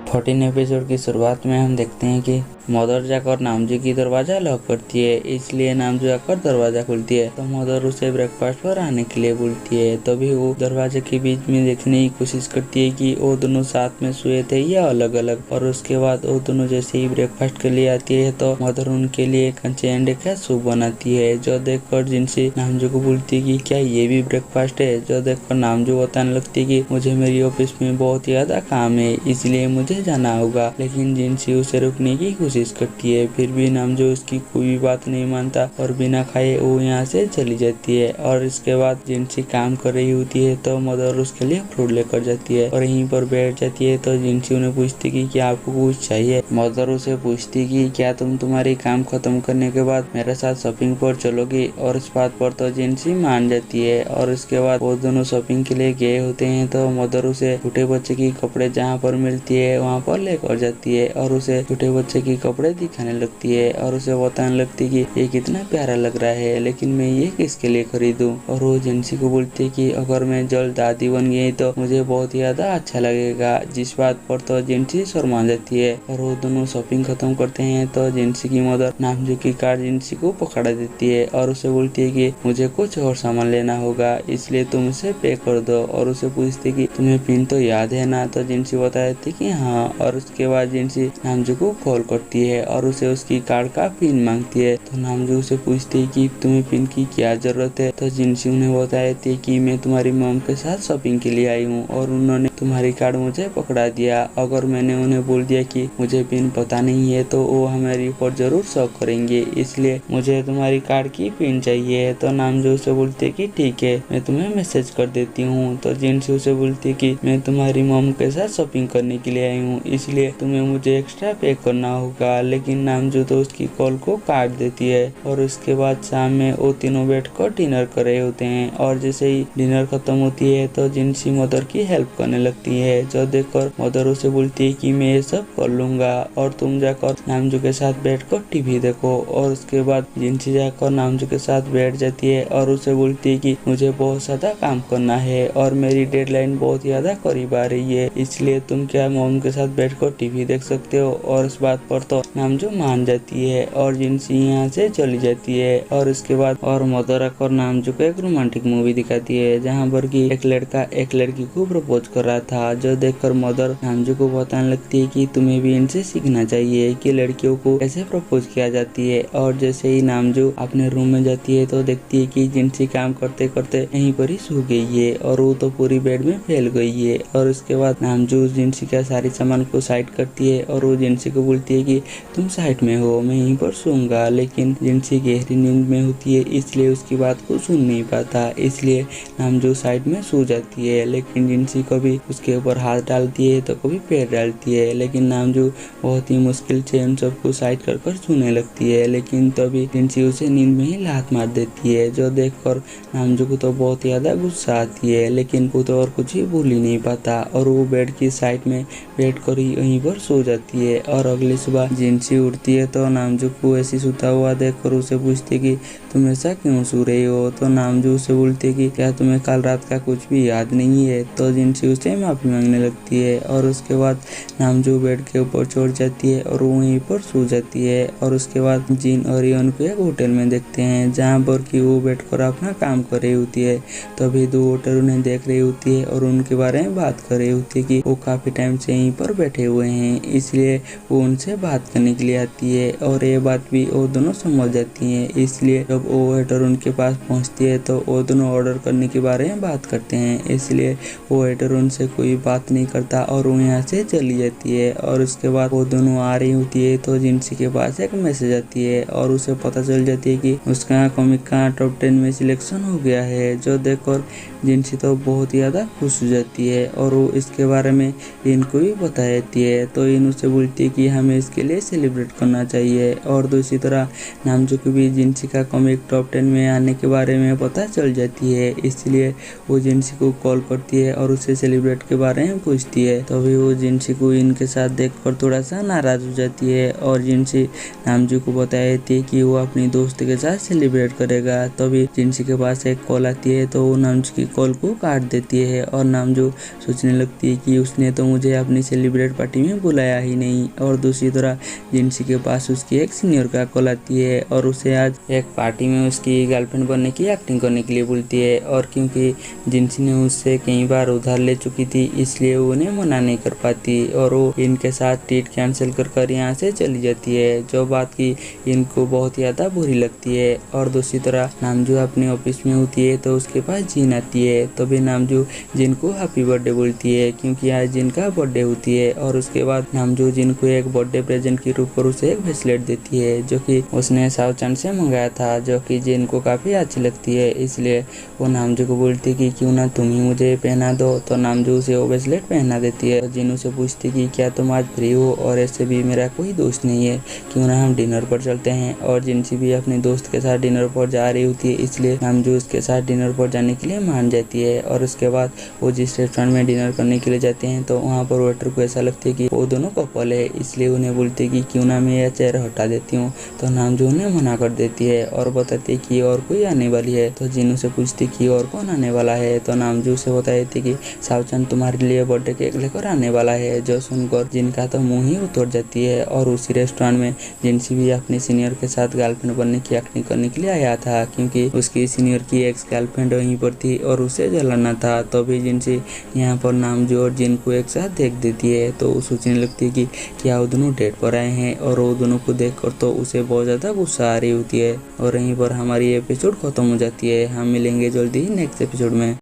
14 episode की शुरुआत में हम देखते हैं कि मदर जाकर नामजू की दरवाजा लॉक करती है, इसलिए नामजू जाकर दरवाजा खुलती है तो मदर उसे ब्रेकफास्ट पर आने के लिए बोलती है। तभी वो दरवाजे के बीच में देखने की कोशिश करती है कि वो दोनों साथ में सोए थे या अलग अलग। और उसके बाद वो दोनों जैसे ही ब्रेकफास्ट के लिए आती है तो मदर उनके लिए कच्चे अंडे का सूप बनाती है, जो देखकर जिनसी नामजू को बोलती है कि क्या ये भी ब्रेकफास्ट है। जो देखकर नामजू बताने लगती है कि मुझे मेरी ऑफिस में बहुत ज्यादा काम है, इसलिए मुझे जाना होगा। लेकिन जिनसी उसे रुकने की कोशिश करती है, फिर भी नामजू उसकी कोई भी बात नहीं मानता और बिना खाए वो यहाँ से चली जाती है। और इसके बाद जिनसी काम कर रही होती है तो मदर उसके लिए फ्रूट लेकर जाती है और यहीं पर बैठ जाती है। तो जिनसी उन्हें पूछती कि क्या आपको कुछ चाहिए। मदर उसे पूछती कि क्या तुम तुम्हारी काम खत्म करने के बाद मेरे साथ शॉपिंग पर चलोगी। और इस बात पर तो जिनसी मान जाती है और इसके बाद वो दोनों शॉपिंग के लिए गए होते हैं। तो मदर उसे छोटे बच्चे की कपड़े जहाँ पर मिलती है वहाँ पर लेकर जाती है और उसे छोटे बच्चे की कपड़े दिखाने लगती है और उसे बताने लगती है कि ये कितना प्यारा लग रहा है, लेकिन मैं ये किसके लिए खरीदूं। और वो जिनसी को बोलती है कि अगर मैं जल्द दादी बन गई तो मुझे बहुत ज्यादा अच्छा लगेगा। जिस बात पर तो जिनसी शर्मा जाती है और वो दोनों शॉपिंग खत्म करते हैं। तो जिनसी की मदर नामजू की कार जिनसी को पकड़ा देती है और उसे बोलती है कि मुझे कुछ और सामान लेना होगा, इसलिए तुम उसे पे कर दो। और उसे पूछती कि तुम्हें पिन तो याद है ना। तो जिनसी बता देती कि हाँ। और उसके बाद जिनसी नामजू को कॉल करती है और उसे उसकी कार्ड का पिन मांगती है। तो नामजू उसे पूछती है कि तुम्हें पिन की क्या जरूरत है। तो जिनसी उन्हें बता देती है कि मैं तुम्हारी मॉम के साथ शॉपिंग के लिए आई हूँ और उन्होंने तुम्हारी कार्ड मुझे पकड़ा दिया। अगर मैंने उन्हें बोल दिया कि मुझे पिन पता नहीं है तो वो हमारी ऊपर जरूर शक करेंगे, इसलिए मुझे तुम्हारी कार्ड की पिन चाहिए। तो नामजू उसे बोलती है कि ठीक है, मैं तुम्हें मैसेज कर देती हूँ। तो जिनसी उसे बोलती है कि मैं तुम्हारी मॉम के साथ शॉपिंग करने के लिए आई हूँ, इसलिए तुम्हें मुझे एक्स्ट्रा पे करना होगा। लेकिन नामजू तो उसकी कॉल को काट देती है। और उसके बाद शाम में वो तीनों बैठकर डिनर कर रहे होते हैं और जैसे ही डिनर खत्म होती है तो जिनसी मदर की हेल्प करने लगती है, जो देखकर मदर उसे बोलती है कि मैं ये सब कर लूंगा और तुम जाकर नामजू के साथ बैठकर टीवी देखो। और उसके बाद जिनसी जाकर नामजू के साथ बैठ जाती है और उसे बोलती है कि मुझे बहुत ज्यादा काम करना है और मेरी डेडलाइन बहुत ज्यादा करीब आ रही है, इसलिए तुम क्या मॉम के साथ बैठकर टीवी देख सकते हो। और इस बात पर तो नामजू मान जाती है और जिनसी यहाँ से चली जाती है। और इसके बाद और मदर आकर नामजू को एक रोमांटिक मूवी दिखाती है जहाँ पर कि एक लड़का एक लड़की को प्रपोज कर रहा था, जो देखकर मदर नामजू को बताने लगती है कि तुम्हें भी इनसे सीखना चाहिए कि लड़कियों को कैसे प्रपोज किया जाती है। और जैसे ही नामजू अपने रूम में जाती है तो देखती है कि जिनसी काम करते करते यहीं पर ही सो गई है और वो तो पूरी बेड में फैल गई है। और उसके बाद नामजू जिनसी का सारी सामान को साइड करती है और वो जिनसी को बोलती है कि तुम साइड में हो, मैं यहीं पर सोऊंगा। लेकिन जिनसी गहरी नींद में होती है, इसलिए उसकी बात को सुन नहीं पाता, इसलिए नामजू साइड में सो जाती है। लेकिन जिनसी कभी उसके ऊपर हाथ डालती है तो कभी पैर डालती है, लेकिन नामजू बहुत ही मुश्किल से उन सबको साइड कर कर सोने लगती है। लेकिन तभी जिनसी उसे नींद में ही लात मार देती है, जो देखकर नामजू को तो बहुत ज्यादा गुस्सा आती है, लेकिन वो तो और कुछ ही भूल ही नहीं पाता और वो बेड की साइड में बैठ कर ही वहीं पर सो जाती है। और अगली सुबह जिनसी उठती है तो नामजू को ऐसी सोता हुआ देखकर उसे पूछती है कि तुम ऐसा क्यों सो रही हो। तो नामजू उसे बोलती है कि क्या तुम्हें कल रात का कुछ भी याद नहीं है। तो जिनसी उसे माफी मांगने लगती है और उसके बाद नामजू बेड के ऊपर चढ़ जाती है और वहीं पर सो जाती है। और उसके बाद जिन और रियोन को एक होटल में देखते हैं जहाँ पर कि वो बैठकर अपना काम कर रही होती है। तभी दो वोटर उन्हें देख रही होती है और उनके बारे में बात कर रही होती है कि वो काफी टाइम से यहीं पर बैठे हुए हैं, इसलिए वो उनसे बात करने के लिए आती है। और ये बात भी वो दोनों समझ जाती हैं, इसलिए जब वो वेटर उनके पास पहुंचती है तो वो दोनों ऑर्डर करने के बारे में बात करते हैं, इसलिए वो वेटर उनसे कोई बात नहीं करता और वो यहाँ से चली जाती है। और उसके बाद वो दोनों आ रही होती है तो जिनसी के पास एक मैसेज आती है और उसे पता चल जाती है कि उसका कॉमिक का टॉप 10 में सिलेक्शन हो गया है, जो देखकर जिनसी तो बहुत ज्यादा खुश हो जाती है और वो इसके बारे में इनको भी बता देती है। तो इन उसे बोलती है कि हमें इसके लिए सेलिब्रेट करना चाहिए। और दूसरी तरह नामजू को भी जिनसी का कॉमिक टॉप 10 में आने के बारे में पता चल जाती है, इसलिए वो जिनसी को कॉल करती है और उसे सेलिब्रेट डेट के बारे में पूछती है। तभी वो जिनसी को इनके साथ देखकर थोड़ा सा नाराज हो जाती है और जिनसी नामजू को बता देती है कि वो अपनी दोस्त के साथ सेलिब्रेट करेगा। तभी जिनसी के पास एक कॉल आती है तो वो नामजू की कॉल को काट देती है और नामजू सोचने लगती है कि उसने तो मुझे अपनी सेलिब्रेट पार्टी में बुलाया ही नहीं। और दूसरी तरह जिनसी के पास उसकी एक सीनियर का कॉल आती है और उसे आज एक पार्टी में उसकी गर्लफ्रेंड बनने की एक्टिंग करने के लिए बोलती है। और क्योंकि जिनसी ने उससे कई बार उधार ले चुकी थी इसलिए वो उन्हें मना नहीं कर पाती और वो इनके साथ डेट कैंसिल कर यहाँ से चली जाती है, जो बात की इनको बहुत ज़्यादा बुरी लगती है। और दूसरी तरह नामजू अपने ऑफिस में होती है तो उसके पास जीन आती है। तभी नामजू जिन को हैप्पी बर्थडे बोलती है क्योंकि आज जिन का बर्थडे होती है। और उसके बाद नामजू जिन को एक बर्थडे प्रेजेंट के रूप में उसे एक ब्रेसलेट देती है जो कि उसने सावचान से मंगाया था, जो कि जिन को काफ़ी अच्छी लगती है। इसलिए वो नामजू को बोलती कि क्यों ना तुम ही मुझे पहना दो। तो नामजू उसे वो ब्रेसलेट पहना देती है। जिन उसे पूछती कि क्या तुम आज फ्री हो और ऐसे भी मेरा कोई दोस्त नहीं है, क्यों ना हम डिनर पर चलते हैं। और जिनसी भी अपने दोस्त के साथ डिनर पर जा रही होती है इसलिए नामजू उसके साथ डिनर पर जाने के लिए मान जाती है। और उसके बाद वो जिस रेस्टोरेंट में डिनर करने के लिए जाते हैं तो वहाँ पर वेटर को ऐसा लगता है कि वो दोनों कपल है, इसलिए उन्हें बोलते हैं कि क्यों ना मैं यह चेयर हटा देती हूँ। तो नामजू उन्हें मना कर देती है और बताती है कि और कोई आने वाली है। तो जिन उसे पूछती कि और कौन आने वाला है। तो नामजू उसे बता देती कि सावचान तुम्हारे लिए बर्थडे केक लेकर आने वाला है। जो सुनकर जिनका तो मुंह ही उतर जाती है। और उसी रेस्टोरेंट में जिनसी भी अपने सीनियर के साथ गर्लफ्रेंड बनने की एक्टिंग करने के लिए आया था क्योंकि उसकी सीनियर की एक्स गर्लफ्रेंड वहीं पर थी और उसे जलाना था। तभी जिनसी यहाँ पर नामजू और जिन को एक साथ देख देती है तो वो सोचने लगती है कि क्या वो दोनों डेट पर आए हैं। और वो दोनों को देखकर तो उसे बहुत ज़्यादा गुस्सा आ रही होती है। और यहीं पर हमारी एपिसोड खत्म हो जाती है। हम मिलेंगे जल्दी ही नेक्स्ट एपिसोड में।